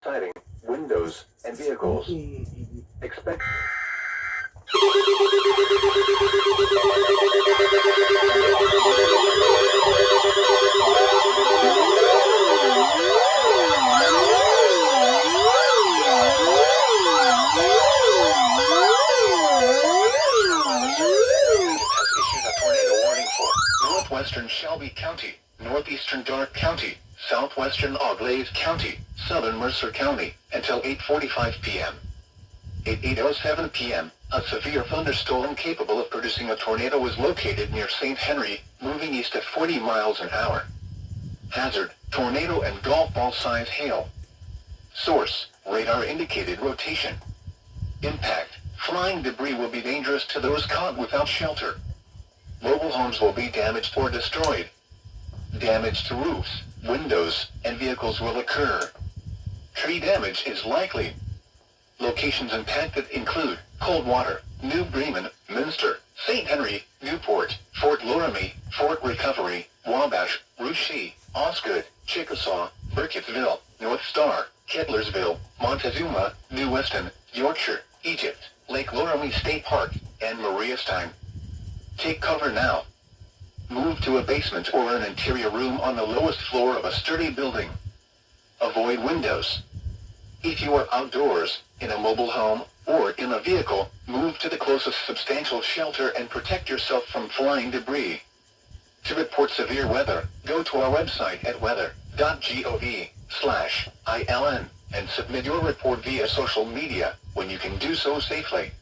siding, windows, and vehicles. Expect has issued a tornado warning for northwestern Shelby County, northeastern Darke County, southwestern Auglaize County, southern Mercer County, until 8:45 p.m. At 8:07 p.m., a severe thunderstorm capable of producing a tornado was located near St. Henry, moving east at 40 miles an hour. Hazard, tornado and golf ball size hail. Source, radar indicated rotation. Impact, flying debris will be dangerous to those caught without shelter. Mobile homes will be damaged or destroyed. Damage to roofs, windows, and vehicles will occur. Tree damage is likely. Locations impacted include Coldwater, New Bremen, Minster, St. Henry, Newport, Fort Loramie, Fort Recovery, Wabash, Russia, Osgood, Chickasaw, Burkittsville, North Star, Kettlersville, Montezuma, New Weston, Yorkshire, Egypt, Lake Loramie State Park, and Mariastein. Take cover now. Move to a basement or an interior room on the lowest floor of a sturdy building. Avoid windows. If you are outdoors, in a mobile home, or in a vehicle, move to the closest substantial shelter and protect yourself from flying debris. To report severe weather, go to our website at weather.gov/ILN and submit your report via social media when you can do so safely.